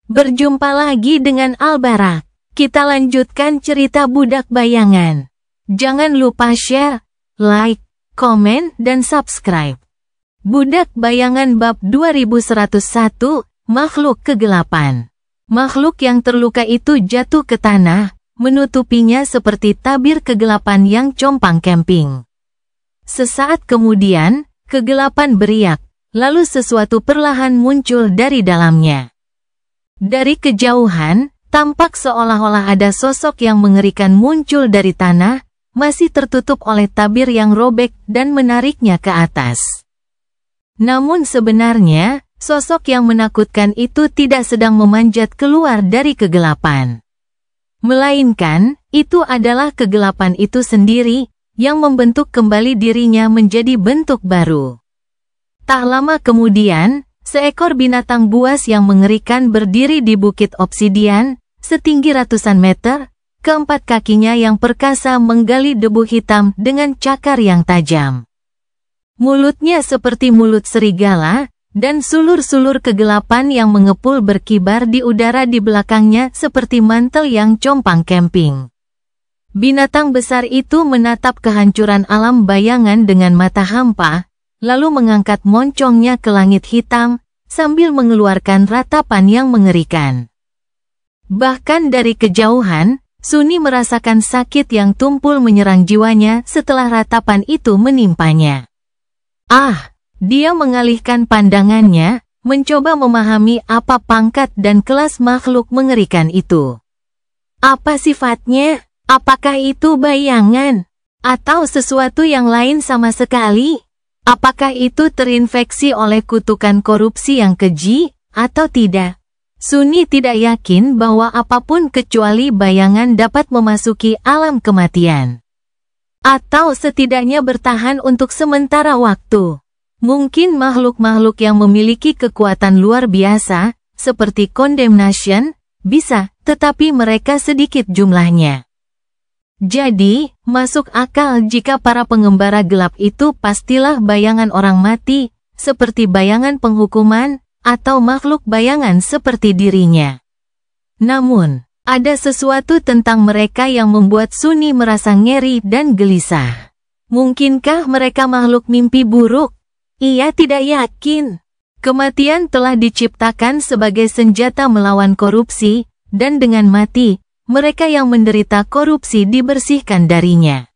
Berjumpa lagi dengan Al-Barak. Kita lanjutkan cerita Budak Bayangan. Jangan lupa share, like, komen, dan subscribe. Budak Bayangan bab 2101, Makhluk Kegelapan. Makhluk yang terluka itu jatuh ke tanah, menutupinya seperti tabir kegelapan yang compang camping. Sesaat kemudian, kegelapan beriak, lalu sesuatu perlahan muncul dari dalamnya. Dari kejauhan, tampak seolah-olah ada sosok yang mengerikan muncul dari tanah, masih tertutup oleh tabir yang robek dan menariknya ke atas. Namun sebenarnya, sosok yang menakutkan itu tidak sedang memanjat keluar dari kegelapan. Melainkan, itu adalah kegelapan itu sendiri, yang membentuk kembali dirinya menjadi bentuk baru. Tak lama kemudian, seekor binatang buas yang mengerikan berdiri di bukit obsidian, setinggi ratusan meter, keempat kakinya yang perkasa menggali debu hitam dengan cakar yang tajam. Mulutnya seperti mulut serigala, dan sulur-sulur kegelapan yang mengepul berkibar di udara di belakangnya seperti mantel yang compang camping. Binatang besar itu menatap kehancuran alam bayangan dengan mata hampa, lalu mengangkat moncongnya ke langit hitam, sambil mengeluarkan ratapan yang mengerikan. Bahkan dari kejauhan, Sunni merasakan sakit yang tumpul menyerang jiwanya setelah ratapan itu menimpanya. Dia mengalihkan pandangannya, mencoba memahami apa pangkat dan kelas makhluk mengerikan itu. Apa sifatnya? Apakah itu bayangan? Atau sesuatu yang lain sama sekali? Apakah itu terinfeksi oleh kutukan korupsi yang keji, atau tidak? Sunni tidak yakin bahwa apapun kecuali bayangan dapat memasuki alam kematian. Atau setidaknya bertahan untuk sementara waktu. Mungkin makhluk-makhluk yang memiliki kekuatan luar biasa, seperti Condemnation, bisa, tetapi mereka sedikit jumlahnya. Jadi, masuk akal jika para pengembara gelap itu pastilah bayangan orang mati, seperti bayangan penghukuman, atau makhluk bayangan seperti dirinya. Namun, ada sesuatu tentang mereka yang membuat Sunni merasa ngeri dan gelisah. Mungkinkah mereka makhluk mimpi buruk? Ia tidak yakin. Kematian telah diciptakan sebagai senjata melawan korupsi, dan dengan mati, mereka yang menderita korupsi dibersihkan darinya.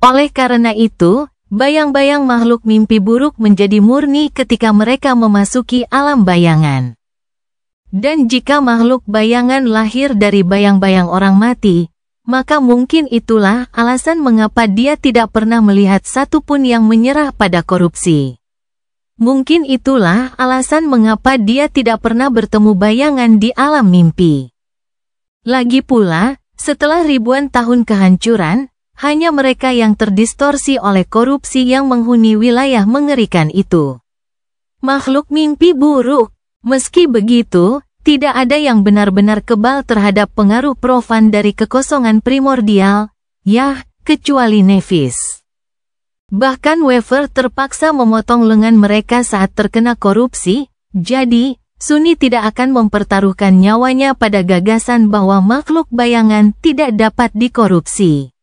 Oleh karena itu, bayang-bayang makhluk mimpi buruk menjadi murni ketika mereka memasuki alam bayangan. Dan jika makhluk bayangan lahir dari bayang-bayang orang mati, maka mungkin itulah alasan mengapa dia tidak pernah melihat satupun yang menyerah pada korupsi. Mungkin itulah alasan mengapa dia tidak pernah bertemu bayangan di alam mimpi. Lagi pula, setelah ribuan tahun kehancuran, hanya mereka yang terdistorsi oleh korupsi yang menghuni wilayah mengerikan itu. Makhluk mimpi buruk. Meski begitu, tidak ada yang benar-benar kebal terhadap pengaruh profan dari kekosongan primordial, kecuali Nephis. Bahkan Weaver terpaksa memotong lengan mereka saat terkena korupsi, jadi, Sunni tidak akan mempertaruhkan nyawanya pada gagasan bahwa makhluk bayangan tidak dapat dikorupsi.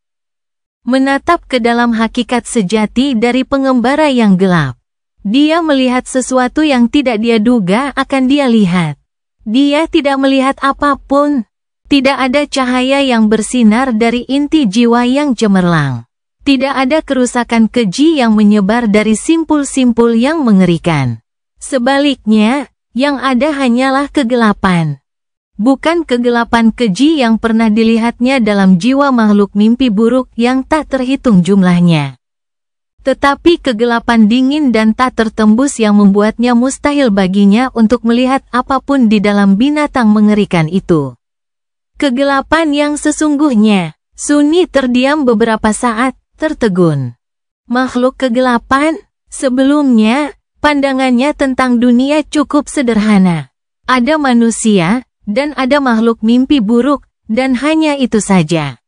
Menatap ke dalam hakikat sejati dari pengembara yang gelap. Dia melihat sesuatu yang tidak dia duga akan dia lihat. Dia tidak melihat apapun. Tidak ada cahaya yang bersinar dari inti jiwa yang cemerlang. Tidak ada kerusakan keji yang menyebar dari simpul-simpul yang mengerikan. Sebaliknya, yang ada hanyalah kegelapan. Bukan kegelapan keji yang pernah dilihatnya dalam jiwa makhluk mimpi buruk yang tak terhitung jumlahnya. Tetapi kegelapan dingin dan tak tertembus yang membuatnya mustahil baginya untuk melihat apapun di dalam binatang mengerikan itu. Kegelapan yang sesungguhnya. Sunni terdiam beberapa saat, tertegun. Makhluk kegelapan? Sebelumnya, pandangannya tentang dunia cukup sederhana. Ada manusia, dan ada makhluk mimpi buruk, dan hanya itu saja.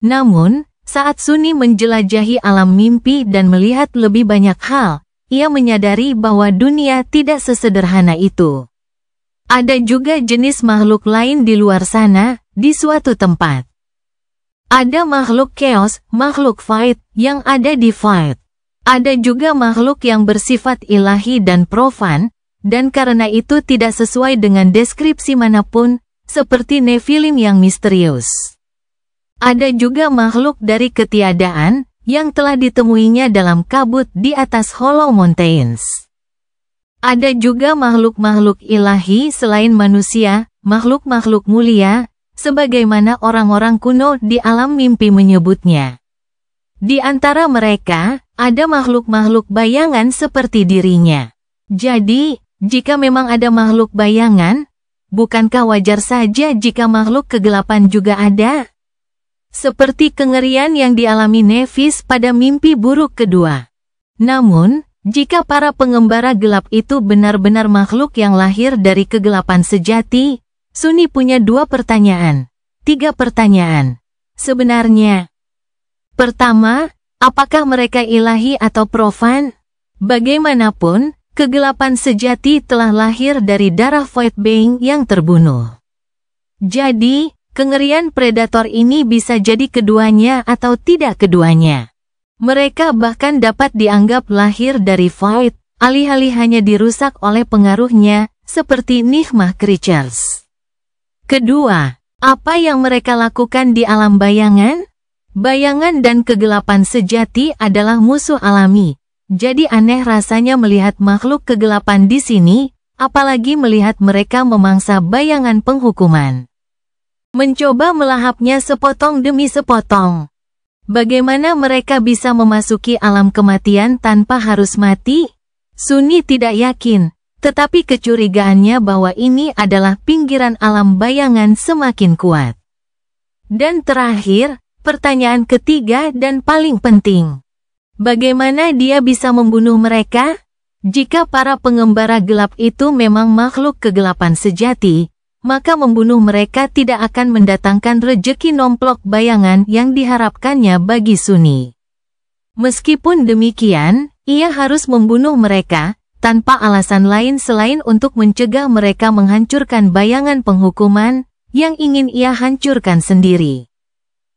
Namun, saat Sunni menjelajahi alam mimpi dan melihat lebih banyak hal, ia menyadari bahwa dunia tidak sesederhana itu. Ada juga jenis makhluk lain di luar sana, di suatu tempat. Ada makhluk chaos, makhluk Void, yang ada di Void. Ada juga makhluk yang bersifat ilahi dan profan, dan karena itu tidak sesuai dengan deskripsi manapun, seperti Nephilim yang misterius. Ada juga makhluk dari ketiadaan, yang telah ditemuinya dalam kabut di atas Hollow Mountains. Ada juga makhluk-makhluk ilahi selain manusia, makhluk-makhluk mulia, sebagaimana orang-orang kuno di alam mimpi menyebutnya. Di antara mereka, ada makhluk-makhluk bayangan seperti dirinya. Jadi, jika memang ada makhluk bayangan, bukankah wajar saja jika makhluk kegelapan juga ada? Seperti kengerian yang dialami Nephis pada mimpi buruk kedua. Namun, jika para pengembara gelap itu benar-benar makhluk yang lahir dari kegelapan sejati, Sunni punya 3 pertanyaan. Sebenarnya, pertama, apakah mereka ilahi atau profan? Bagaimanapun, kegelapan sejati telah lahir dari darah Void Being yang terbunuh. Jadi, kengerian predator ini bisa jadi keduanya atau tidak keduanya. Mereka bahkan dapat dianggap lahir dari Void, alih-alih hanya dirusak oleh pengaruhnya, seperti Nigma Creatures. Kedua, apa yang mereka lakukan di alam bayangan? Bayangan dan kegelapan sejati adalah musuh alami. Jadi aneh rasanya melihat makhluk kegelapan di sini, apalagi melihat mereka memangsa bayangan penghukuman. Mencoba melahapnya sepotong demi sepotong. Bagaimana mereka bisa memasuki alam kematian tanpa harus mati? Sunni tidak yakin, tetapi kecurigaannya bahwa ini adalah pinggiran alam bayangan semakin kuat. Dan terakhir, pertanyaan ketiga dan paling penting. Bagaimana dia bisa membunuh mereka? Jika para pengembara gelap itu memang makhluk kegelapan sejati, maka membunuh mereka tidak akan mendatangkan rejeki nomplok bayangan yang diharapkannya bagi Sunni. Meskipun demikian, ia harus membunuh mereka, tanpa alasan lain selain untuk mencegah mereka menghancurkan bayangan penghukuman, yang ingin ia hancurkan sendiri.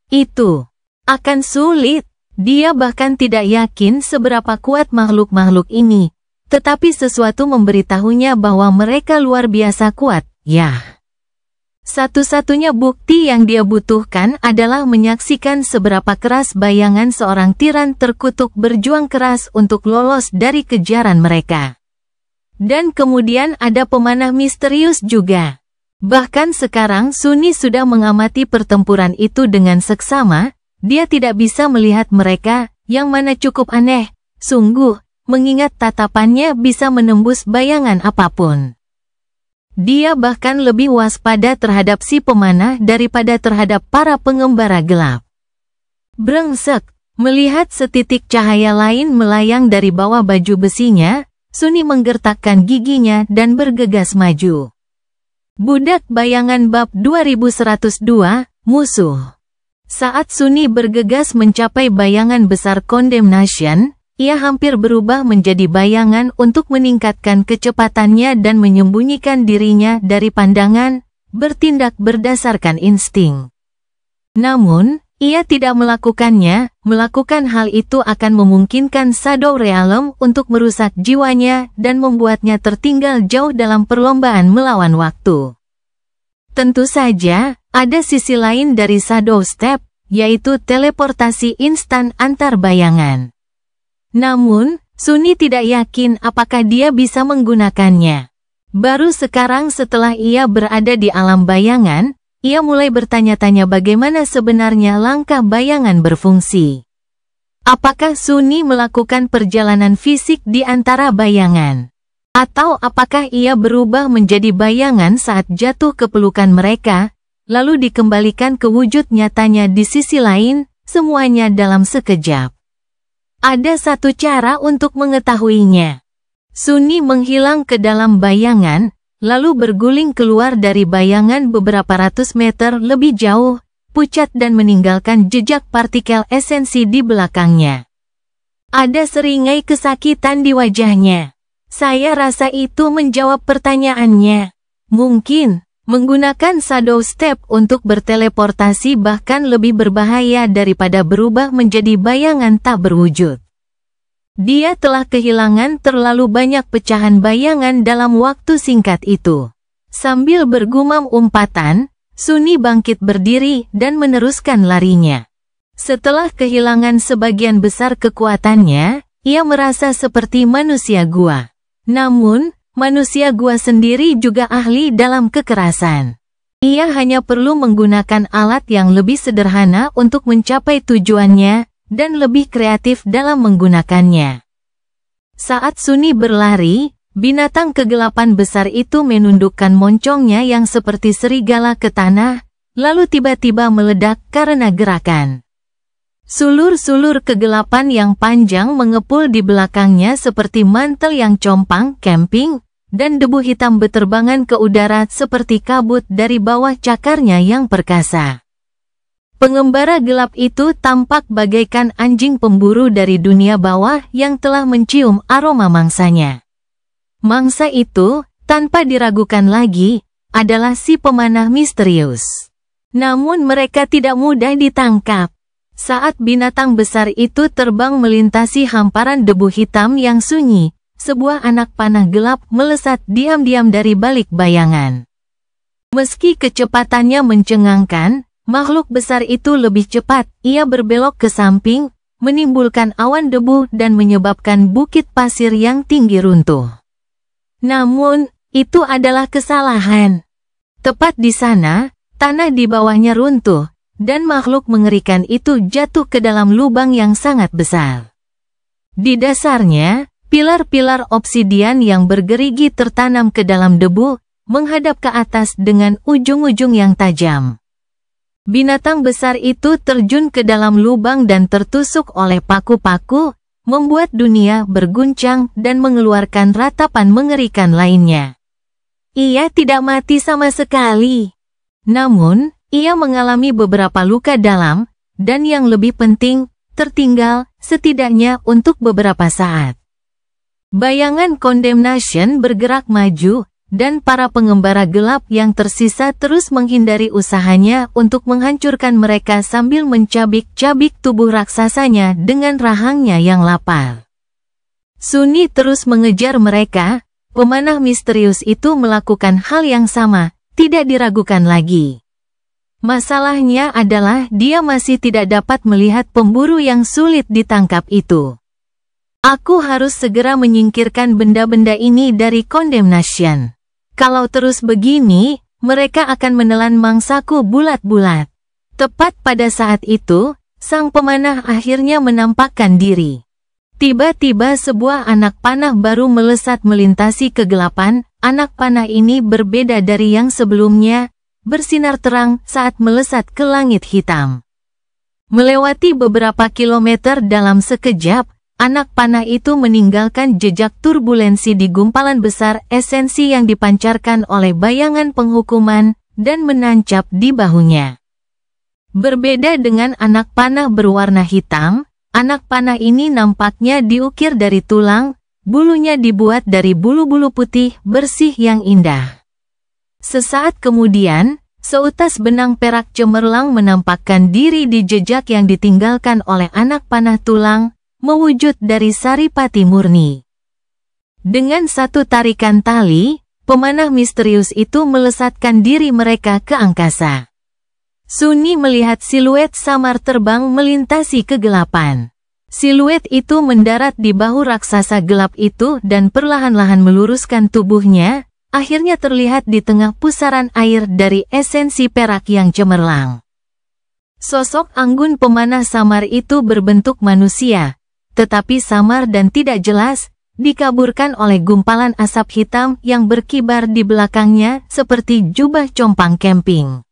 Itu akan sulit. Dia bahkan tidak yakin seberapa kuat makhluk-makhluk ini, tetapi sesuatu memberitahunya bahwa mereka luar biasa kuat, ya. Satu-satunya bukti yang dia butuhkan adalah menyaksikan seberapa keras bayangan seorang tiran terkutuk berjuang keras untuk lolos dari kejaran mereka. Dan kemudian ada pemanah misterius juga. Bahkan sekarang Sunni sudah mengamati pertempuran itu dengan seksama. Dia tidak bisa melihat mereka, yang mana cukup aneh, sungguh, mengingat tatapannya bisa menembus bayangan apapun. Dia bahkan lebih waspada terhadap si pemanah daripada terhadap para pengembara gelap. Brengsek, melihat setitik cahaya lain melayang dari bawah baju besinya, Sunni menggertakkan giginya dan bergegas maju. Budak Bayangan Bab 2102, Musuh. Saat Sunni bergegas mencapai bayangan besar Condemnation, ia hampir berubah menjadi bayangan untuk meningkatkan kecepatannya dan menyembunyikan dirinya dari pandangan, bertindak berdasarkan insting. Namun, ia tidak melakukannya. Melakukan hal itu akan memungkinkan Shadow Realm untuk merusak jiwanya dan membuatnya tertinggal jauh dalam perlombaan melawan waktu. Tentu saja, ada sisi lain dari Shadow Step, yaitu teleportasi instan antar bayangan. Namun, Sunni tidak yakin apakah dia bisa menggunakannya. Baru sekarang setelah ia berada di alam bayangan, ia mulai bertanya-tanya bagaimana sebenarnya langkah bayangan berfungsi. Apakah Sunni melakukan perjalanan fisik di antara bayangan? Atau apakah ia berubah menjadi bayangan saat jatuh ke pelukan mereka, lalu dikembalikan ke wujud nyatanya di sisi lain, semuanya dalam sekejap? Ada satu cara untuk mengetahuinya. Sunni menghilang ke dalam bayangan, lalu berguling keluar dari bayangan beberapa ratus meter lebih jauh, pucat dan meninggalkan jejak partikel esensi di belakangnya. Ada seringai kesakitan di wajahnya. Saya rasa itu menjawab pertanyaannya. Mungkin, menggunakan shadow step untuk berteleportasi bahkan lebih berbahaya daripada berubah menjadi bayangan tak berwujud. Dia telah kehilangan terlalu banyak pecahan bayangan dalam waktu singkat itu. Sambil bergumam umpatan, Sunny bangkit berdiri dan meneruskan larinya. Setelah kehilangan sebagian besar kekuatannya, ia merasa seperti manusia gua. Namun, manusia gua sendiri juga ahli dalam kekerasan. Ia hanya perlu menggunakan alat yang lebih sederhana untuk mencapai tujuannya, dan lebih kreatif dalam menggunakannya. Saat Sunny berlari, binatang kegelapan besar itu menundukkan moncongnya yang seperti serigala ke tanah, lalu tiba-tiba meledak karena gerakan. Sulur-sulur kegelapan yang panjang mengepul di belakangnya seperti mantel yang compang camping, dan debu hitam beterbangan ke udara seperti kabut dari bawah cakarnya yang perkasa. Pengembara gelap itu tampak bagaikan anjing pemburu dari dunia bawah yang telah mencium aroma mangsanya. Mangsa itu, tanpa diragukan lagi, adalah si pemanah misterius. Namun mereka tidak mudah ditangkap. Saat binatang besar itu terbang melintasi hamparan debu hitam yang sunyi, sebuah anak panah gelap melesat diam-diam dari balik bayangan. Meski kecepatannya mencengangkan, makhluk besar itu lebih cepat. Ia berbelok ke samping, menimbulkan awan debu dan menyebabkan bukit pasir yang tinggi runtuh. Namun, itu adalah kesalahan. Tepat di sana, tanah di bawahnya runtuh, dan makhluk mengerikan itu jatuh ke dalam lubang yang sangat besar. Di dasarnya, pilar-pilar obsidian yang bergerigi tertanam ke dalam debu, menghadap ke atas dengan ujung-ujung yang tajam. Binatang besar itu terjun ke dalam lubang dan tertusuk oleh paku-paku, membuat dunia berguncang dan mengeluarkan ratapan mengerikan lainnya. Ia tidak mati sama sekali. Namun, ia mengalami beberapa luka dalam, dan yang lebih penting, tertinggal, setidaknya untuk beberapa saat. Bayangan Condemnation bergerak maju, dan para pengembara gelap yang tersisa terus menghindari usahanya untuk menghancurkan mereka sambil mencabik-cabik tubuh raksasanya dengan rahangnya yang lapar. Sunny terus mengejar mereka. Pemanah misterius itu melakukan hal yang sama, tidak diragukan lagi. Masalahnya adalah dia masih tidak dapat melihat pemburu yang sulit ditangkap itu. Aku harus segera menyingkirkan benda-benda ini dari Condemnation. Kalau terus begini, mereka akan menelan mangsaku bulat-bulat. Tepat pada saat itu, sang pemanah akhirnya menampakkan diri. Tiba-tiba sebuah anak panah baru melesat melintasi kegelapan. Anak panah ini berbeda dari yang sebelumnya, bersinar terang saat melesat ke langit hitam. Melewati beberapa kilometer dalam sekejap, anak panah itu meninggalkan jejak turbulensi di gumpalan besar esensi yang dipancarkan oleh bayangan penghukuman dan menancap di bahunya. Berbeda dengan anak panah berwarna hitam, anak panah ini nampaknya diukir dari tulang, bulunya dibuat dari bulu-bulu putih bersih yang indah. Sesaat kemudian, seutas benang perak cemerlang menampakkan diri di jejak yang ditinggalkan oleh anak panah tulang, mewujud dari saripati murni. Dengan satu tarikan tali, pemanah misterius itu melesatkan diri mereka ke angkasa. Sunny melihat siluet samar terbang melintasi kegelapan. Siluet itu mendarat di bahu raksasa gelap itu dan perlahan-lahan meluruskan tubuhnya, akhirnya terlihat di tengah pusaran air dari esensi perak yang cemerlang. Sosok anggun pemanah samar itu berbentuk manusia, tetapi samar dan tidak jelas, dikaburkan oleh gumpalan asap hitam yang berkibar di belakangnya seperti jubah compang camping.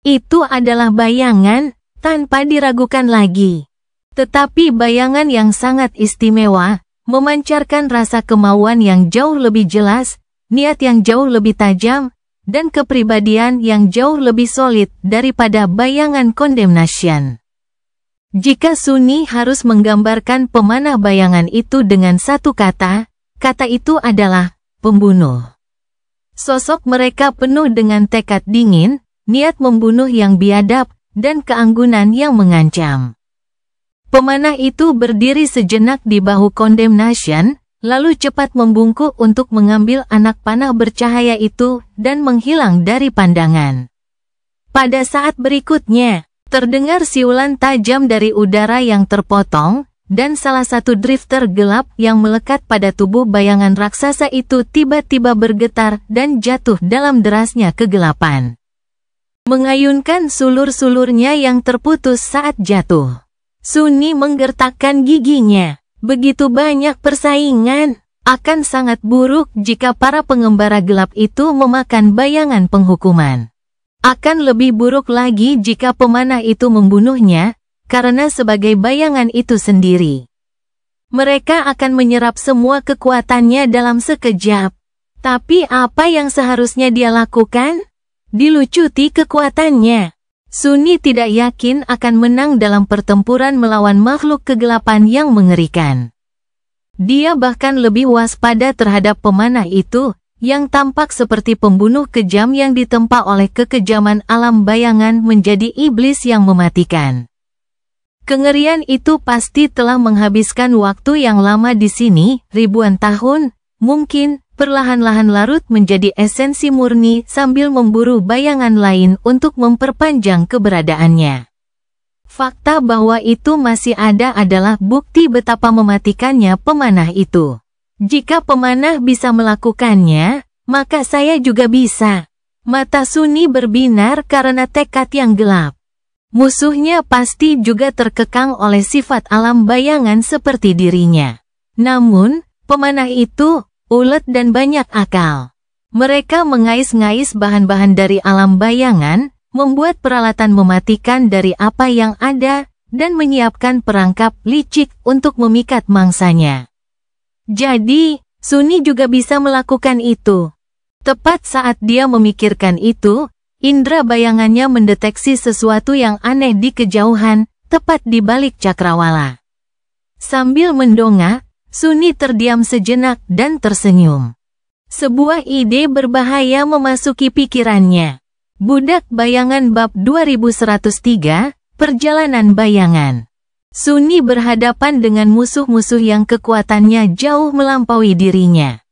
Itu adalah bayangan, tanpa diragukan lagi. Tetapi bayangan yang sangat istimewa, memancarkan rasa kemauan yang jauh lebih jelas, niat yang jauh lebih tajam, dan kepribadian yang jauh lebih solid daripada bayangan Condemnation. Jika Sunny harus menggambarkan pemanah bayangan itu dengan satu kata, kata itu adalah pembunuh. Sosok mereka penuh dengan tekad dingin, niat membunuh yang biadab, dan keanggunan yang mengancam. Pemanah itu berdiri sejenak di bahu Condemnation, lalu cepat membungkuk untuk mengambil anak panah bercahaya itu dan menghilang dari pandangan. Pada saat berikutnya, terdengar siulan tajam dari udara yang terpotong, dan salah satu drifter gelap yang melekat pada tubuh bayangan raksasa itu tiba-tiba bergetar dan jatuh dalam derasnya kegelapan. Mengayunkan sulur-sulurnya yang terputus saat jatuh. Sunni menggertakkan giginya. Begitu banyak persaingan. Akan sangat buruk jika para pengembara gelap itu memakan bayangan penghukuman. Akan lebih buruk lagi jika pemanah itu membunuhnya, karena sebagai bayangan itu sendiri. Mereka akan menyerap semua kekuatannya dalam sekejap. Tapi apa yang seharusnya dia lakukan? Dilucuti kekuatannya. Sunni tidak yakin akan menang dalam pertempuran melawan makhluk kegelapan yang mengerikan. Dia bahkan lebih waspada terhadap pemanah itu, yang tampak seperti pembunuh kejam yang ditempa oleh kekejaman alam bayangan menjadi iblis yang mematikan. Kengerian itu pasti telah menghabiskan waktu yang lama di sini, ribuan tahun, mungkin, perlahan-lahan larut menjadi esensi murni sambil memburu bayangan lain untuk memperpanjang keberadaannya. Fakta bahwa itu masih ada adalah bukti betapa mematikannya pemanah itu. Jika pemanah bisa melakukannya, maka saya juga bisa. Mata Sunni berbinar karena tekad yang gelap. Musuhnya pasti juga terkekang oleh sifat alam bayangan seperti dirinya. Namun, pemanah itu ulet dan banyak akal. Mereka mengais-ngais bahan-bahan dari alam bayangan, membuat peralatan mematikan dari apa yang ada, dan menyiapkan perangkap licik untuk memikat mangsanya. Jadi, Sunni juga bisa melakukan itu. Tepat saat dia memikirkan itu, indera bayangannya mendeteksi sesuatu yang aneh di kejauhan, tepat di balik cakrawala. Sambil mendongak, Sunni terdiam sejenak dan tersenyum. Sebuah ide berbahaya memasuki pikirannya. Budak Bayangan Bab 2103, Perjalanan Bayangan. Sunni berhadapan dengan musuh-musuh yang kekuatannya jauh melampaui dirinya.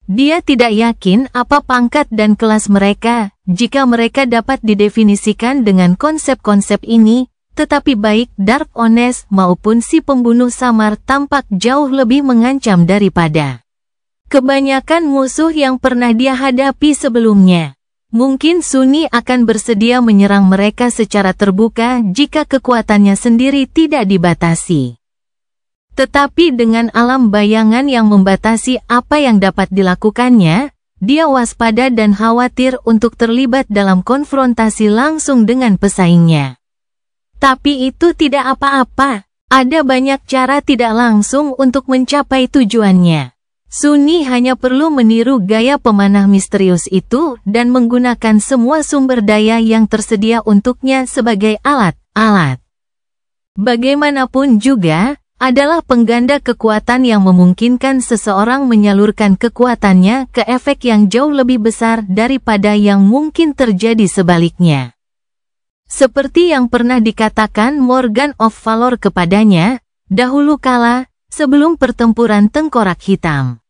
Dia tidak yakin apa pangkat dan kelas mereka, jika mereka dapat didefinisikan dengan konsep-konsep ini, tetapi baik Dark Honest maupun si pembunuh samar tampak jauh lebih mengancam daripada kebanyakan musuh yang pernah dia hadapi sebelumnya. Mungkin Sunni akan bersedia menyerang mereka secara terbuka jika kekuatannya sendiri tidak dibatasi. Tetapi dengan alam bayangan yang membatasi apa yang dapat dilakukannya, dia waspada dan khawatir untuk terlibat dalam konfrontasi langsung dengan pesaingnya. Tapi itu tidak apa-apa, ada banyak cara tidak langsung untuk mencapai tujuannya. Sunni hanya perlu meniru gaya pemanah misterius itu dan menggunakan semua sumber daya yang tersedia untuknya sebagai alat-alat. Bagaimanapun juga, adalah pengganda kekuatan yang memungkinkan seseorang menyalurkan kekuatannya ke efek yang jauh lebih besar daripada yang mungkin terjadi sebaliknya. Seperti yang pernah dikatakan Morgan of Valor kepadanya, dahulu kala, sebelum pertempuran Tengkorak Hitam.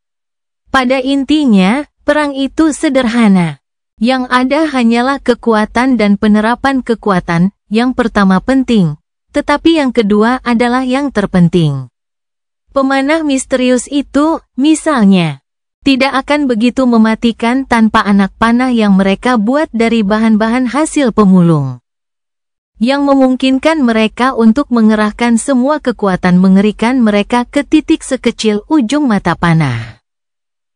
Pada intinya, perang itu sederhana. Yang ada hanyalah kekuatan dan penerapan kekuatan, yang pertama penting, tetapi yang kedua adalah yang terpenting. Pemanah misterius itu, misalnya, tidak akan begitu mematikan tanpa anak panah yang mereka buat dari bahan-bahan hasil pemulung. Yang memungkinkan mereka untuk mengerahkan semua kekuatan mengerikan mereka ke titik sekecil ujung mata panah.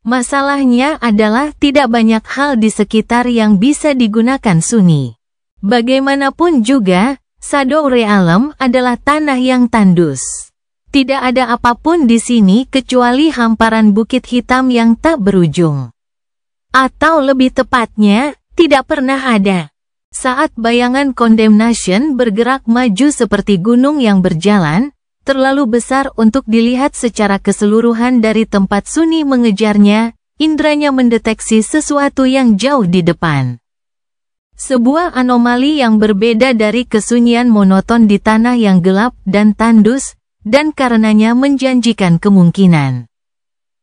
Masalahnya adalah tidak banyak hal di sekitar yang bisa digunakan Sunni. Bagaimanapun juga, Shadow Realm adalah tanah yang tandus. Tidak ada apapun di sini kecuali hamparan bukit hitam yang tak berujung. Atau lebih tepatnya, tidak pernah ada. Saat bayangan Condemnation bergerak maju seperti gunung yang berjalan, terlalu besar untuk dilihat secara keseluruhan dari tempat Sunni mengejarnya, indranya mendeteksi sesuatu yang jauh di depan. Sebuah anomali yang berbeda dari kesunyian monoton di tanah yang gelap dan tandus, dan karenanya menjanjikan kemungkinan.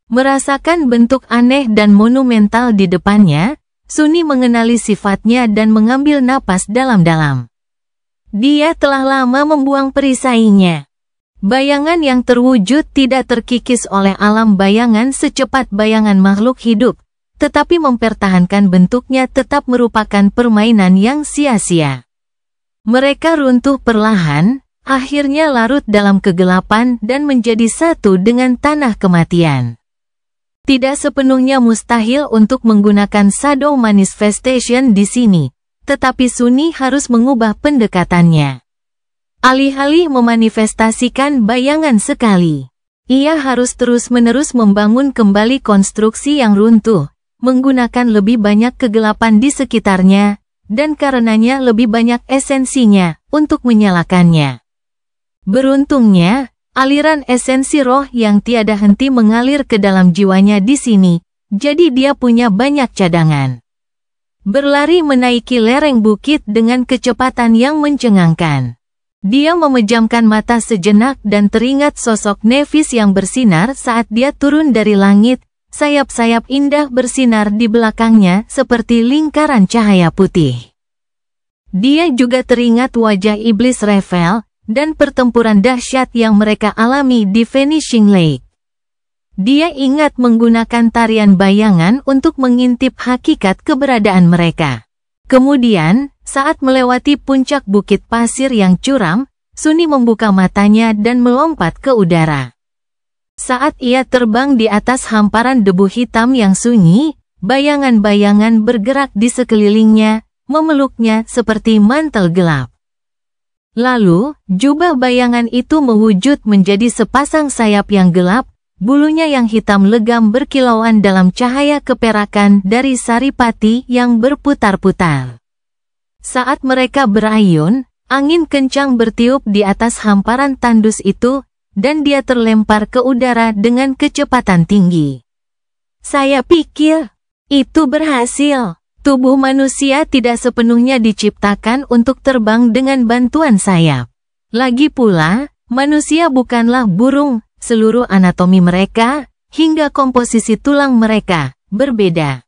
Merasakan bentuk aneh dan monumental di depannya, Sunny mengenali sifatnya dan mengambil napas dalam-dalam. Dia telah lama membuang perisainya. Bayangan yang terwujud tidak terkikis oleh alam bayangan secepat bayangan makhluk hidup, tetapi mempertahankan bentuknya tetap merupakan permainan yang sia-sia. Mereka runtuh perlahan, akhirnya larut dalam kegelapan dan menjadi satu dengan tanah kematian. Tidak sepenuhnya mustahil untuk menggunakan shadow manifestation di sini, tetapi Sunny harus mengubah pendekatannya. Alih-alih memanifestasikan bayangan sekali, ia harus terus-menerus membangun kembali konstruksi yang runtuh, menggunakan lebih banyak kegelapan di sekitarnya, dan karenanya lebih banyak esensinya untuk menyalakannya. Beruntungnya, aliran esensi roh yang tiada henti mengalir ke dalam jiwanya di sini, jadi dia punya banyak cadangan. Berlari menaiki lereng bukit dengan kecepatan yang mencengangkan. Dia memejamkan mata sejenak dan teringat sosok Nevis yang bersinar saat dia turun dari langit, sayap-sayap indah bersinar di belakangnya seperti lingkaran cahaya putih. Dia juga teringat wajah iblis Revel, dan pertempuran dahsyat yang mereka alami di Vanishing Lake. Dia ingat menggunakan tarian bayangan untuk mengintip hakikat keberadaan mereka. Kemudian, saat melewati puncak bukit pasir yang curam, Sunny membuka matanya dan melompat ke udara. Saat ia terbang di atas hamparan debu hitam yang sunyi, bayangan-bayangan bergerak di sekelilingnya, memeluknya seperti mantel gelap. Lalu, jubah bayangan itu mewujud menjadi sepasang sayap yang gelap, bulunya yang hitam legam berkilauan dalam cahaya keperakan dari saripati yang berputar-putar. Saat mereka berayun, angin kencang bertiup di atas hamparan tandus itu, dan dia terlempar ke udara dengan kecepatan tinggi. Saya pikir, itu berhasil. Tubuh manusia tidak sepenuhnya diciptakan untuk terbang dengan bantuan sayap. Lagi pula, manusia bukanlah burung, seluruh anatomi mereka, hingga komposisi tulang mereka, berbeda.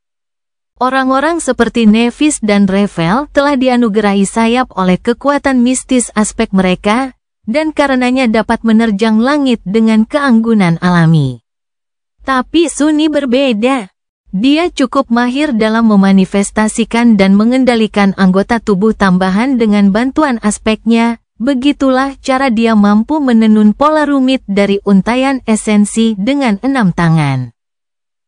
Orang-orang seperti Nevis dan Revel telah dianugerahi sayap oleh kekuatan mistis aspek mereka, dan karenanya dapat menerjang langit dengan keanggunan alami. Tapi Sunny berbeda. Dia cukup mahir dalam memanifestasikan dan mengendalikan anggota tubuh tambahan dengan bantuan aspeknya, begitulah cara dia mampu menenun pola rumit dari untaian esensi dengan 6 tangan.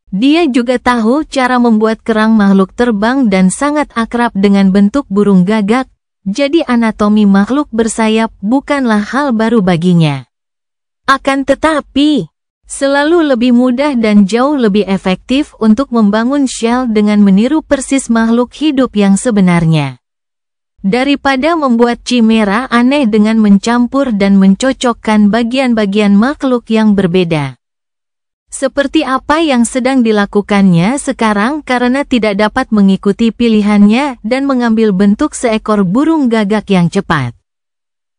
Dia juga tahu cara membuat kerang makhluk terbang dan sangat akrab dengan bentuk burung gagak, jadi anatomi makhluk bersayap bukanlah hal baru baginya. Akan tetapi, selalu lebih mudah dan jauh lebih efektif untuk membangun shell dengan meniru persis makhluk hidup yang sebenarnya. Daripada membuat chimera aneh dengan mencampur dan mencocokkan bagian-bagian makhluk yang berbeda. Seperti apa yang sedang dilakukannya sekarang karena tidak dapat mengikuti pilihannya dan mengambil bentuk seekor burung gagak yang cepat.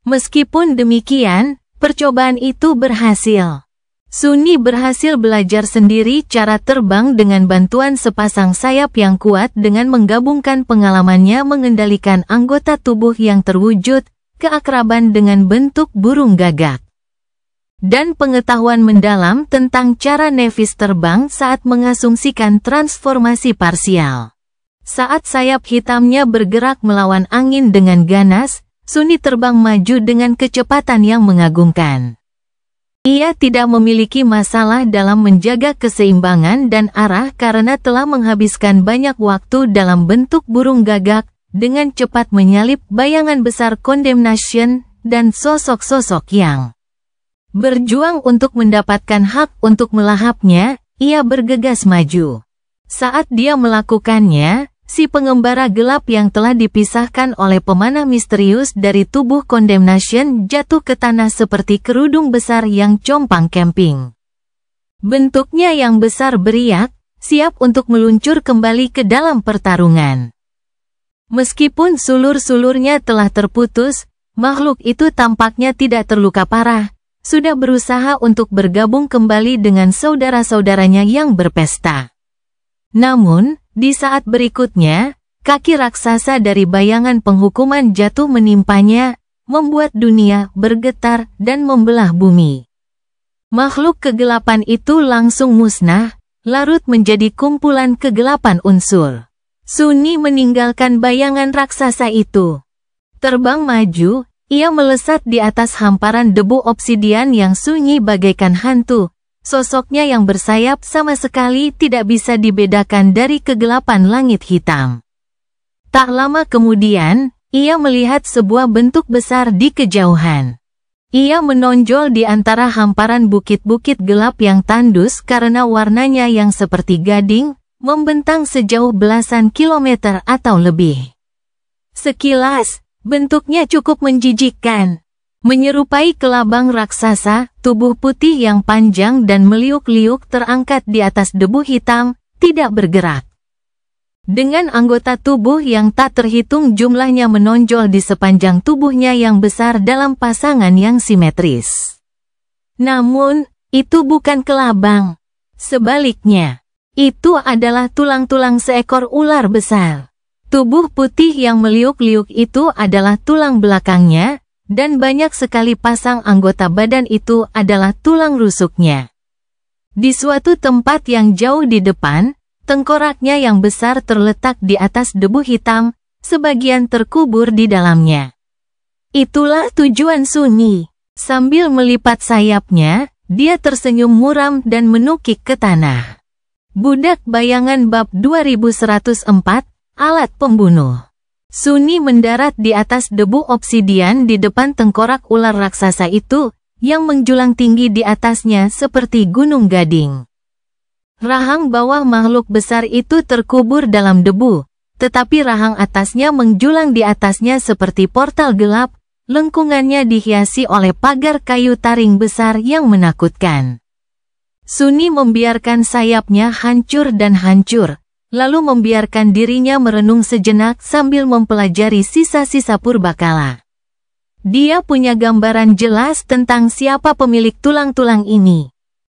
Meskipun demikian, percobaan itu berhasil. Sunny berhasil belajar sendiri cara terbang dengan bantuan sepasang sayap yang kuat dengan menggabungkan pengalamannya mengendalikan anggota tubuh yang terwujud, keakraban dengan bentuk burung gagak, dan pengetahuan mendalam tentang cara Nevis terbang saat mengasumsikan transformasi parsial. Saat sayap hitamnya bergerak melawan angin dengan ganas, Sunny terbang maju dengan kecepatan yang mengagumkan. Ia tidak memiliki masalah dalam menjaga keseimbangan dan arah karena telah menghabiskan banyak waktu dalam bentuk burung gagak, dengan cepat menyalip bayangan besar condemnation dan sosok-sosok yang berjuang untuk mendapatkan hak untuk melahapnya. Ia bergegas maju. Saat dia melakukannya, si pengembara gelap yang telah dipisahkan oleh pemanah misterius dari tubuh condemnation jatuh ke tanah seperti kerudung besar yang compang camping. Bentuknya yang besar beriak, siap untuk meluncur kembali ke dalam pertarungan. Meskipun sulur-sulurnya telah terputus, makhluk itu tampaknya tidak terluka parah, sudah berusaha untuk bergabung kembali dengan saudara-saudaranya yang berpesta. Namun, di saat berikutnya, kaki raksasa dari bayangan penghukuman jatuh menimpanya, membuat dunia bergetar dan membelah bumi. Makhluk kegelapan itu langsung musnah, larut menjadi kumpulan kegelapan unsur. Sunyi meninggalkan bayangan raksasa itu. Terbang maju, ia melesat di atas hamparan debu obsidian yang sunyi bagaikan hantu. Sosoknya yang bersayap sama sekali tidak bisa dibedakan dari kegelapan langit hitam. Tak lama kemudian, ia melihat sebuah bentuk besar di kejauhan. Ia menonjol di antara hamparan bukit-bukit gelap yang tandus karena warnanya yang seperti gading, membentang sejauh belasan kilometer atau lebih. Sekilas, bentuknya cukup menjijikkan. Menyerupai kelabang raksasa, tubuh putih yang panjang dan meliuk-liuk terangkat di atas debu hitam, tidak bergerak. Dengan anggota tubuh yang tak terhitung jumlahnya menonjol di sepanjang tubuhnya yang besar dalam pasangan yang simetris. Namun, itu bukan kelabang. Sebaliknya, itu adalah tulang-tulang seekor ular besar. Tubuh putih yang meliuk-liuk itu adalah tulang belakangnya, dan banyak sekali pasang anggota badan itu adalah tulang rusuknya. Di suatu tempat yang jauh di depan, tengkoraknya yang besar terletak di atas debu hitam, sebagian terkubur di dalamnya. Itulah tujuan Sunyi. Sambil melipat sayapnya, dia tersenyum muram dan menukik ke tanah. Budak Bayangan Bab 2104, Alat Pembunuh. Sunyi mendarat di atas debu obsidian di depan tengkorak ular raksasa itu, yang menjulang tinggi di atasnya seperti gunung gading. Rahang bawah makhluk besar itu terkubur dalam debu, tetapi rahang atasnya menjulang di atasnya seperti portal gelap, lengkungannya dihiasi oleh pagar kayu taring besar yang menakutkan. Sunyi membiarkan sayapnya hancur dan hancur, lalu membiarkan dirinya merenung sejenak sambil mempelajari sisa-sisa purbakala. Dia punya gambaran jelas tentang siapa pemilik tulang-tulang ini.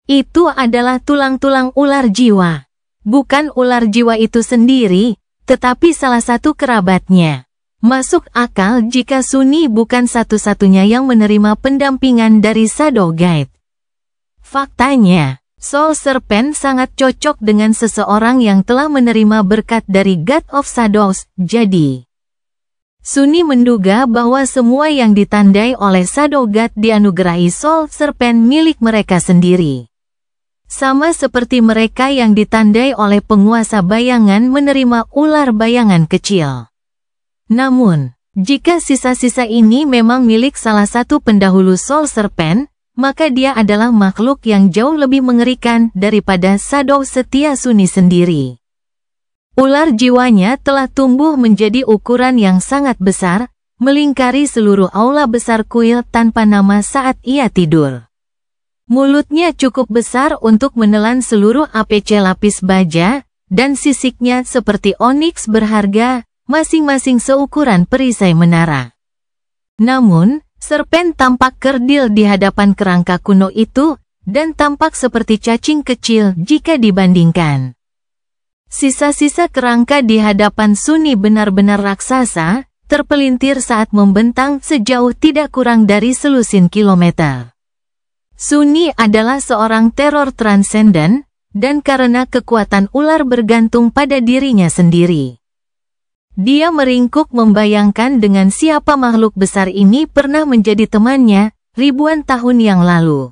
Itu adalah tulang-tulang ular jiwa. Bukan ular jiwa itu sendiri, tetapi salah satu kerabatnya. Masuk akal jika Sunyi bukan satu-satunya yang menerima pendampingan dari Shadow Guide. Faktanya, Soul Serpent sangat cocok dengan seseorang yang telah menerima berkat dari God of Shadows, jadi Sunyi menduga bahwa semua yang ditandai oleh Shadow God dianugerahi Soul Serpent milik mereka sendiri. Sama seperti mereka yang ditandai oleh penguasa bayangan menerima ular bayangan kecil. Namun, jika sisa-sisa ini memang milik salah satu pendahulu Soul Serpent, maka dia adalah makhluk yang jauh lebih mengerikan daripada Shadow setia Sunyi sendiri. Ular jiwanya telah tumbuh menjadi ukuran yang sangat besar, melingkari seluruh aula besar kuil tanpa nama saat ia tidur. Mulutnya cukup besar untuk menelan seluruh APC lapis baja, dan sisiknya seperti oniks berharga, masing-masing seukuran perisai menara. Namun, Serpent tampak kerdil di hadapan kerangka kuno itu, dan tampak seperti cacing kecil jika dibandingkan. Sisa-sisa kerangka di hadapan Sunyi benar-benar raksasa, terpelintir saat membentang sejauh tidak kurang dari selusin kilometer. Sunyi adalah seorang teror transenden, dan karena kekuatan ular bergantung pada dirinya sendiri. Dia meringkuk membayangkan dengan siapa makhluk besar ini pernah menjadi temannya, ribuan tahun yang lalu.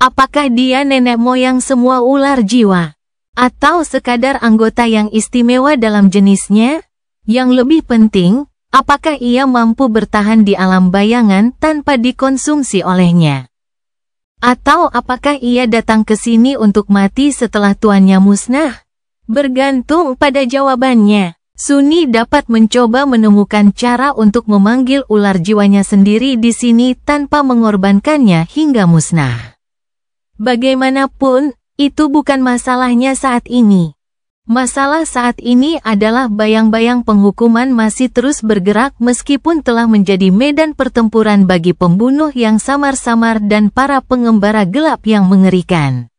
Apakah dia nenek moyang semua ular jiwa? Atau sekadar anggota yang istimewa dalam jenisnya? Yang lebih penting, apakah ia mampu bertahan di alam bayangan tanpa dikonsumsi olehnya? Atau apakah ia datang ke sini untuk mati setelah tuannya musnah? Bergantung pada jawabannya. Sunyi dapat mencoba menemukan cara untuk memanggil ular jiwanya sendiri di sini tanpa mengorbankannya hingga musnah. Bagaimanapun, Itu bukan masalahnya saat ini. Masalah saat ini adalah bayang-bayang penghukuman masih terus bergerak meskipun telah menjadi medan pertempuran bagi pembunuh yang samar-samar dan para pengembara gelap yang mengerikan.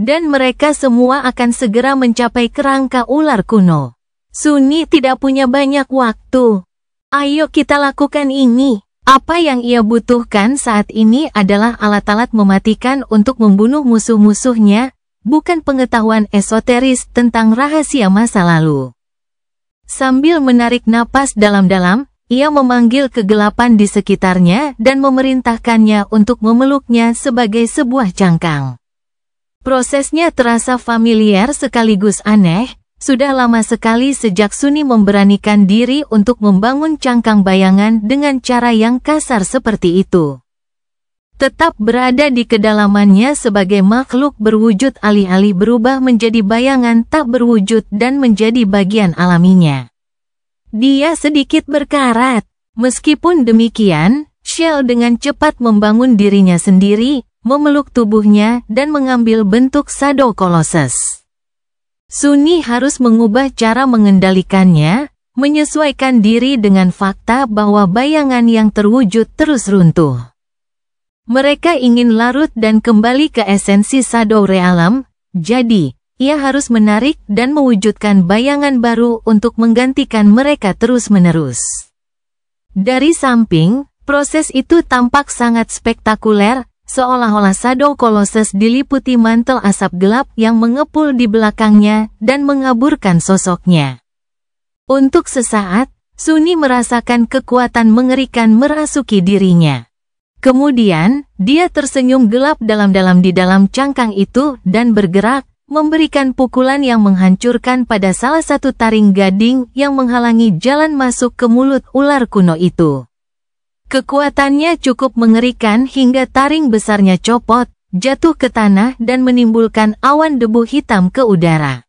Dan mereka semua akan segera mencapai kerangka ular kuno. Sunni tidak punya banyak waktu. Ayo kita lakukan ini. Apa yang ia butuhkan saat ini adalah alat-alat mematikan untuk membunuh musuh-musuhnya, bukan pengetahuan esoteris tentang rahasia masa lalu. Sambil menarik napas dalam-dalam, ia memanggil kegelapan di sekitarnya dan memerintahkannya untuk memeluknya sebagai sebuah cangkang. Prosesnya terasa familiar sekaligus aneh, sudah lama sekali sejak Sunni memberanikan diri untuk membangun cangkang bayangan dengan cara yang kasar seperti itu. Tetap berada di kedalamannya sebagai makhluk berwujud alih-alih berubah menjadi bayangan tak berwujud dan menjadi bagian alaminya. Dia sedikit berkarat. Meskipun demikian, Shell dengan cepat membangun dirinya sendiri, memeluk tubuhnya dan mengambil bentuk Shadow Colossus. Sunni harus mengubah cara mengendalikannya, menyesuaikan diri dengan fakta bahwa bayangan yang terwujud terus runtuh. Mereka ingin larut dan kembali ke esensi Shadow Realm, jadi, ia harus menarik dan mewujudkan bayangan baru untuk menggantikan mereka terus-menerus. Dari samping, proses itu tampak sangat spektakuler, seolah-olah Shadow Colossus diliputi mantel asap gelap yang mengepul di belakangnya dan mengaburkan sosoknya. Untuk sesaat, Sunni merasakan kekuatan mengerikan merasuki dirinya. Kemudian, dia tersenyum gelap dalam-dalam di dalam cangkang itu dan bergerak, memberikan pukulan yang menghancurkan pada salah satu taring gading yang menghalangi jalan masuk ke mulut ular kuno itu. Kekuatannya cukup mengerikan hingga taring besarnya copot, jatuh ke tanah dan menimbulkan awan debu hitam ke udara.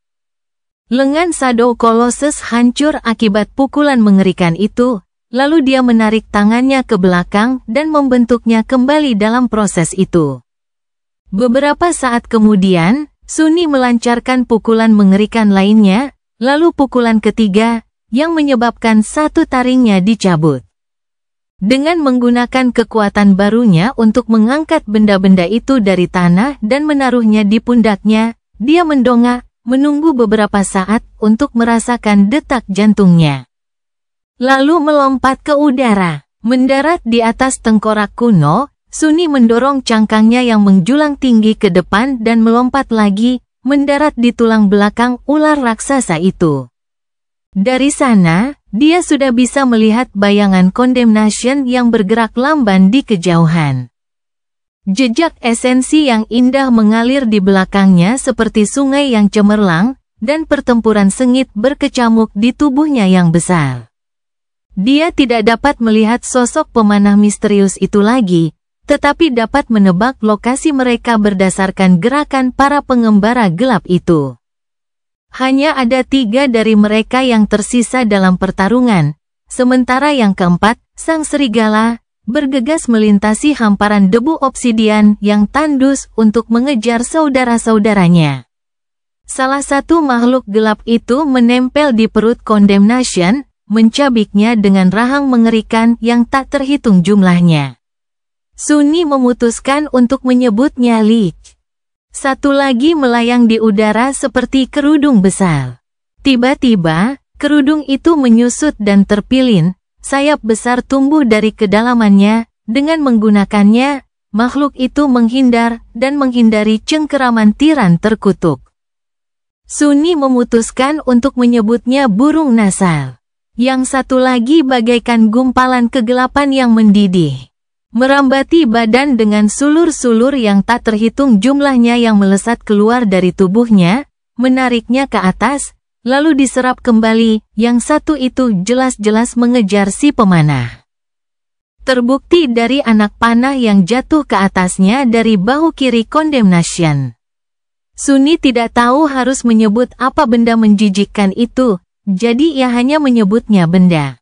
Lengan Shadow Colossus hancur akibat pukulan mengerikan itu. Lalu dia menarik tangannya ke belakang dan membentuknya kembali dalam proses itu. Beberapa saat kemudian, Sunni melancarkan pukulan mengerikan lainnya, lalu pukulan ketiga, yang menyebabkan satu taringnya dicabut. Dengan menggunakan kekuatan barunya untuk mengangkat benda-benda itu dari tanah dan menaruhnya di pundaknya, dia mendongak, menunggu beberapa saat untuk merasakan detak jantungnya. Lalu melompat ke udara. Mendarat di atas tengkorak kuno, Sunni mendorong cangkangnya yang menjulang tinggi ke depan dan melompat lagi, mendarat di tulang belakang ular raksasa itu. Dari sana, dia sudah bisa melihat bayangan Condemnation yang bergerak lamban di kejauhan. Jejak esensi yang indah mengalir di belakangnya seperti sungai yang cemerlang, dan pertempuran sengit berkecamuk di tubuhnya yang besar. Dia tidak dapat melihat sosok pemanah misterius itu lagi, tetapi dapat menebak lokasi mereka berdasarkan gerakan para pengembara gelap itu. Hanya ada 3 dari mereka yang tersisa dalam pertarungan, sementara yang keempat, sang serigala, bergegas melintasi hamparan debu obsidian yang tandus untuk mengejar saudara-saudaranya. Salah satu makhluk gelap itu menempel di perut Condemnation, mencabiknya dengan rahang mengerikan yang tak terhitung jumlahnya. Sunni memutuskan untuk menyebutnya Lich. Satu lagi melayang di udara seperti kerudung besar. Tiba-tiba, kerudung itu menyusut dan terpilin, sayap besar tumbuh dari kedalamannya, dengan menggunakannya, makhluk itu menghindar dan menghindari cengkeraman tiran terkutuk. Sunni memutuskan untuk menyebutnya burung nasal. Yang satu lagi bagaikan gumpalan kegelapan yang mendidih. Merambati badan dengan sulur-sulur yang tak terhitung jumlahnya yang melesat keluar dari tubuhnya, menariknya ke atas, lalu diserap kembali, yang satu itu jelas-jelas mengejar si pemanah. Terbukti dari anak panah yang jatuh ke atasnya dari bahu kiri Condemnation. Sunni tidak tahu harus menyebut apa benda menjijikkan itu, jadi ia hanya menyebutnya benda.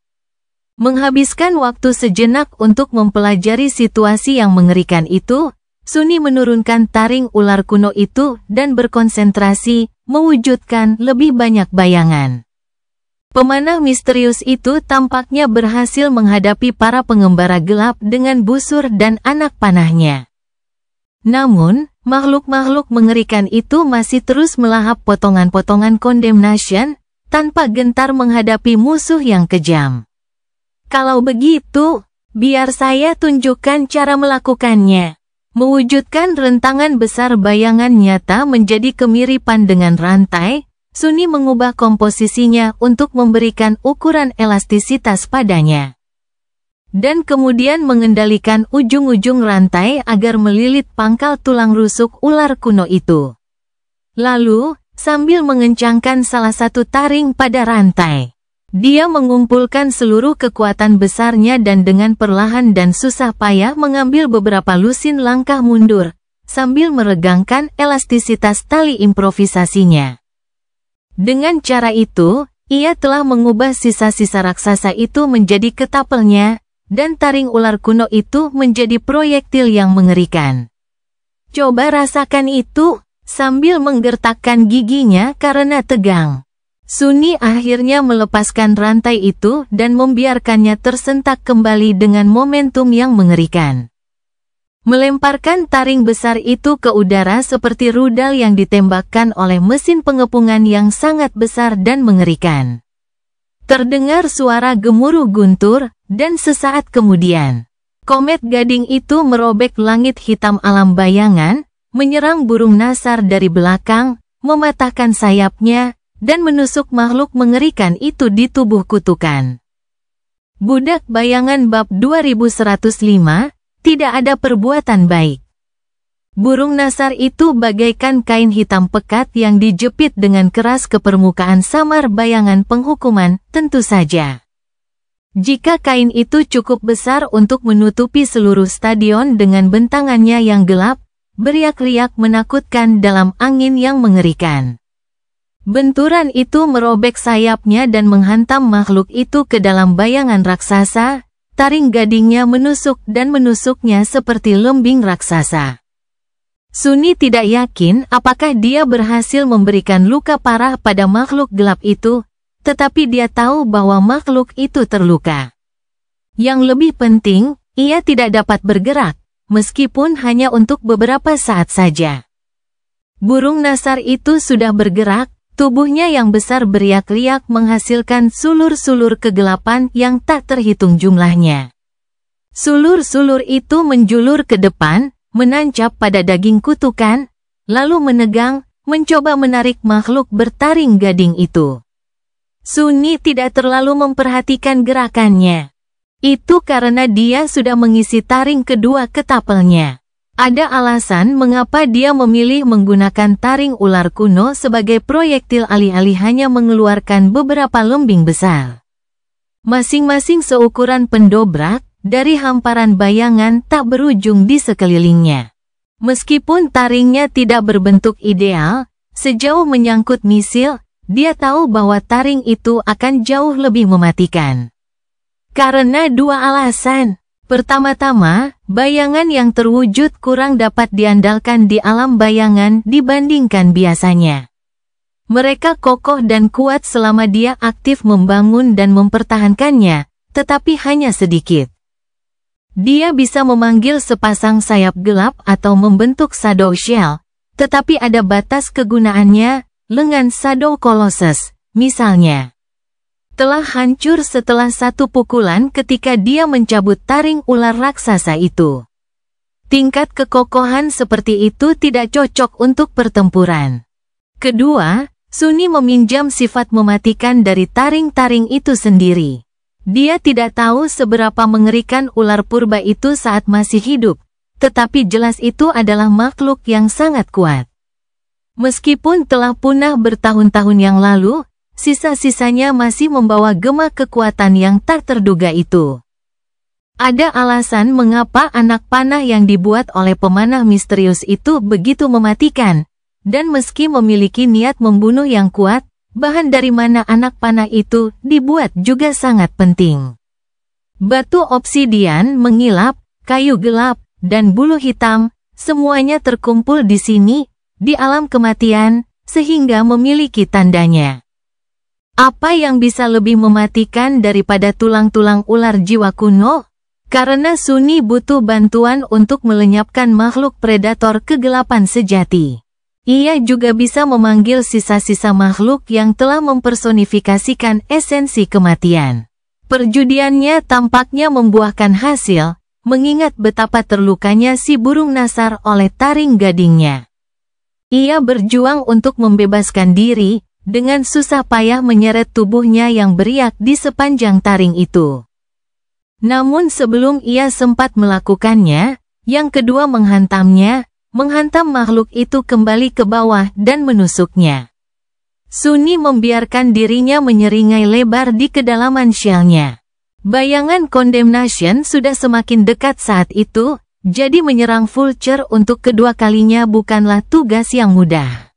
Menghabiskan waktu sejenak untuk mempelajari situasi yang mengerikan itu, Sunni menurunkan taring ular kuno itu dan berkonsentrasi, mewujudkan lebih banyak bayangan. Pemanah misterius itu tampaknya berhasil menghadapi para pengembara gelap dengan busur dan anak panahnya. Namun, makhluk-makhluk mengerikan itu masih terus melahap potongan-potongan condemnation, tanpa gentar menghadapi musuh yang kejam. Kalau begitu, biar saya tunjukkan cara melakukannya. Mewujudkan rentangan besar bayangan nyata menjadi kemiripan dengan rantai, Sunni mengubah komposisinya untuk memberikan ukuran elastisitas padanya. Dan kemudian mengendalikan ujung-ujung rantai agar melilit pangkal tulang rusuk ular kuno itu. Lalu, sambil mengencangkan salah satu taring pada rantai, dia mengumpulkan seluruh kekuatan besarnya dan dengan perlahan dan susah payah mengambil beberapa lusin langkah mundur, sambil meregangkan elastisitas tali improvisasinya. Dengan cara itu, ia telah mengubah sisa-sisa raksasa itu menjadi ketapelnya, dan taring ular kuno itu menjadi proyektil yang mengerikan. Coba rasakan itu, sambil menggertakkan giginya karena tegang. Sunni akhirnya melepaskan rantai itu dan membiarkannya tersentak kembali dengan momentum yang mengerikan. Melemparkan taring besar itu ke udara seperti rudal yang ditembakkan oleh mesin pengepungan yang sangat besar dan mengerikan. Terdengar suara gemuruh guntur, dan sesaat kemudian, komet gading itu merobek langit hitam alam bayangan, menyerang burung nasar dari belakang, mematahkan sayapnya, dan menusuk makhluk mengerikan itu di tubuh kutukan. Budak Bayangan bab 2105, tidak ada perbuatan baik. Burung nasar itu bagaikan kain hitam pekat yang dijepit dengan keras ke permukaan samar bayangan penghukuman, tentu saja. Jika kain itu cukup besar untuk menutupi seluruh stadion dengan bentangannya yang gelap, beriak-riak menakutkan dalam angin yang mengerikan. Benturan itu merobek sayapnya dan menghantam makhluk itu ke dalam bayangan raksasa, taring gadingnya menusuk dan menusuknya seperti lembing raksasa. Sunni tidak yakin apakah dia berhasil memberikan luka parah pada makhluk gelap itu, tetapi dia tahu bahwa makhluk itu terluka. Yang lebih penting, ia tidak dapat bergerak, meskipun hanya untuk beberapa saat saja. Burung nasar itu sudah bergerak. Tubuhnya yang besar beriak-riak menghasilkan sulur-sulur kegelapan yang tak terhitung jumlahnya. Sulur-sulur itu menjulur ke depan, menancap pada daging kutukan, lalu menegang, mencoba menarik makhluk bertaring gading itu. Sunni tidak terlalu memperhatikan gerakannya. Itu karena dia sudah mengisi taring kedua ketapelnya. Ada alasan mengapa dia memilih menggunakan taring ular kuno sebagai proyektil alih-alih hanya mengeluarkan beberapa lembing besar. Masing-masing seukuran pendobrak, dari hamparan bayangan tak berujung di sekelilingnya. Meskipun taringnya tidak berbentuk ideal, sejauh menyangkut misil, dia tahu bahwa taring itu akan jauh lebih mematikan. Karena dua alasan. Pertama-tama, bayangan yang terwujud kurang dapat diandalkan di alam bayangan dibandingkan biasanya. Mereka kokoh dan kuat selama dia aktif membangun dan mempertahankannya, tetapi hanya sedikit. Dia bisa memanggil sepasang sayap gelap atau membentuk shadow shell, tetapi ada batas kegunaannya, lengan shadow colossus, misalnya. Telah hancur setelah satu pukulan ketika dia mencabut taring ular raksasa itu. Tingkat kekokohan seperti itu tidak cocok untuk pertempuran. Kedua, Sunni meminjam sifat mematikan dari taring-taring itu sendiri. Dia tidak tahu seberapa mengerikan ular purba itu saat masih hidup, tetapi jelas itu adalah makhluk yang sangat kuat. Meskipun telah punah bertahun-tahun yang lalu, sisa-sisanya masih membawa gema kekuatan yang tak terduga itu. Ada alasan mengapa anak panah yang dibuat oleh pemanah misterius itu begitu mematikan, dan meski memiliki niat membunuh yang kuat, bahan dari mana anak panah itu dibuat juga sangat penting. Batu obsidian mengilap, kayu gelap, dan bulu hitam, Semuanya terkumpul di sini, di alam kematian, sehingga memiliki tandanya. Apa yang bisa lebih mematikan daripada tulang-tulang ular jiwa kuno? Karena Sunni butuh bantuan untuk melenyapkan makhluk predator kegelapan sejati. Ia juga bisa memanggil sisa-sisa makhluk yang telah mempersonifikasikan esensi kematian. Perjudiannya tampaknya membuahkan hasil, mengingat betapa terlukanya si burung nasar oleh taring gadingnya. Ia berjuang untuk membebaskan diri, dengan susah payah menyeret tubuhnya yang beriak di sepanjang taring itu. Namun sebelum ia sempat melakukannya, yang kedua menghantam makhluk itu kembali ke bawah dan menusuknya. Sunni membiarkan dirinya menyeringai lebar di kedalaman shellnya. Bayangan Condemnation sudah semakin dekat saat itu, jadi menyerang Vulture untuk kedua kalinya bukanlah tugas yang mudah.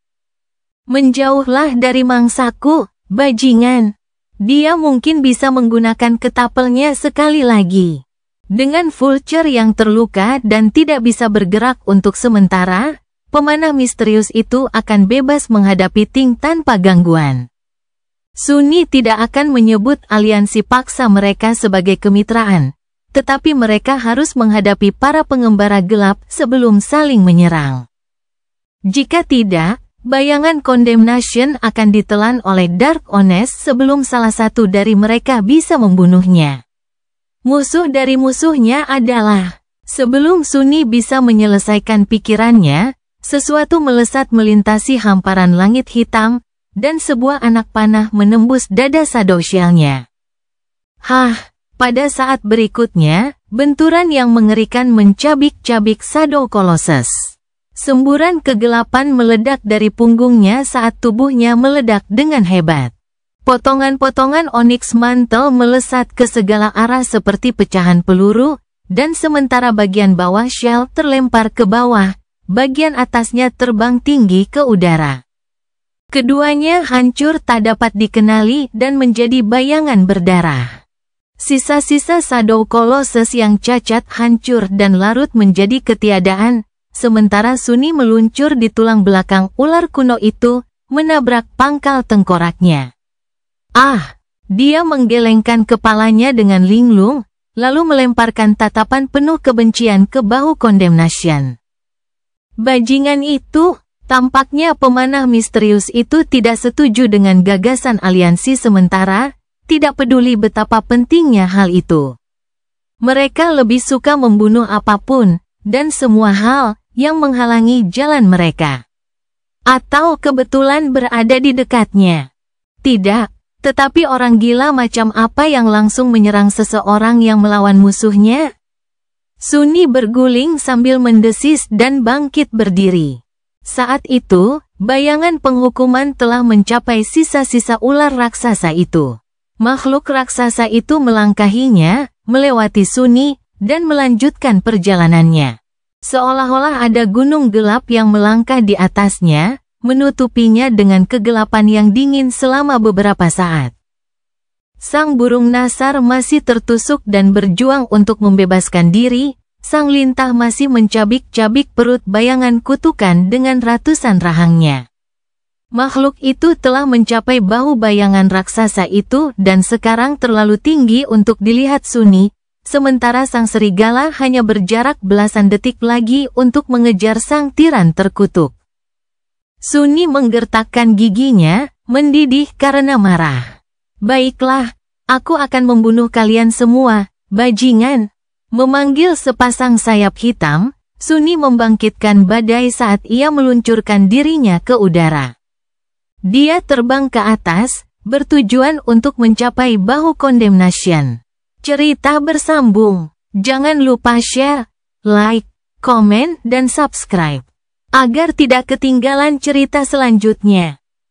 Menjauhlah dari mangsaku, bajingan. Dia mungkin bisa menggunakan ketapelnya sekali lagi. Dengan Vulture yang terluka dan tidak bisa bergerak untuk sementara, pemanah misterius itu akan bebas menghadapi Ting tanpa gangguan. Sunni tidak akan menyebut aliansi paksa mereka sebagai kemitraan, tetapi mereka harus menghadapi para pengembara gelap sebelum saling menyerang. Jika tidak, bayangan Condemnation akan ditelan oleh Dark Honest sebelum salah satu dari mereka bisa membunuhnya. Musuh dari musuhnya adalah, sebelum Sunni bisa menyelesaikan pikirannya, sesuatu melesat melintasi hamparan langit hitam, dan sebuah anak panah menembus dada Shadow Shell-nya. Pada saat berikutnya, benturan yang mengerikan mencabik-cabik Shadow Colossus. Semburan kegelapan meledak dari punggungnya saat tubuhnya meledak dengan hebat. Potongan-potongan onyx mantle melesat ke segala arah seperti pecahan peluru, dan sementara bagian bawah shell terlempar ke bawah, bagian atasnya terbang tinggi ke udara. Keduanya hancur tak dapat dikenali dan menjadi bayangan berdarah. Sisa-sisa Shadow Colossus yang cacat hancur dan larut menjadi ketiadaan, sementara Sunni meluncur di tulang belakang ular kuno itu, menabrak pangkal tengkoraknya. Dia menggelengkan kepalanya dengan linglung, lalu melemparkan tatapan penuh kebencian ke bahu Condemnation. Bajingan itu, tampaknya pemanah misterius itu tidak setuju dengan gagasan aliansi sementara, tidak peduli betapa pentingnya hal itu. Mereka lebih suka membunuh apapun, dan semua hal, yang menghalangi jalan mereka. Atau kebetulan berada di dekatnya. Tidak, tetapi orang gila macam apa yang langsung menyerang seseorang yang melawan musuhnya? Sunni berguling sambil mendesis dan bangkit berdiri. Saat itu, bayangan penghukuman telah mencapai sisa-sisa ular raksasa itu. Makhluk raksasa itu melangkahinya, melewati Sunni, dan melanjutkan perjalanannya. Seolah-olah ada gunung gelap yang melangkah di atasnya, menutupinya dengan kegelapan yang dingin selama beberapa saat. Sang burung nasar masih tertusuk dan berjuang untuk membebaskan diri, sang lintah masih mencabik-cabik perut bayangan kutukan dengan ratusan rahangnya. Makhluk itu telah mencapai bahu bayangan raksasa itu dan sekarang terlalu tinggi untuk dilihat Sunni, sementara sang serigala hanya berjarak belasan detik lagi untuk mengejar sang tiran terkutuk. Sunni menggertakkan giginya, mendidih karena marah. Baiklah, aku akan membunuh kalian semua, bajingan. Memanggil sepasang sayap hitam, Sunni membangkitkan badai saat ia meluncurkan dirinya ke udara. Dia terbang ke atas, bertujuan untuk mencapai bahu Condemnation. Cerita bersambung. Jangan lupa share, like, komen, dan subscribe, agar tidak ketinggalan cerita selanjutnya.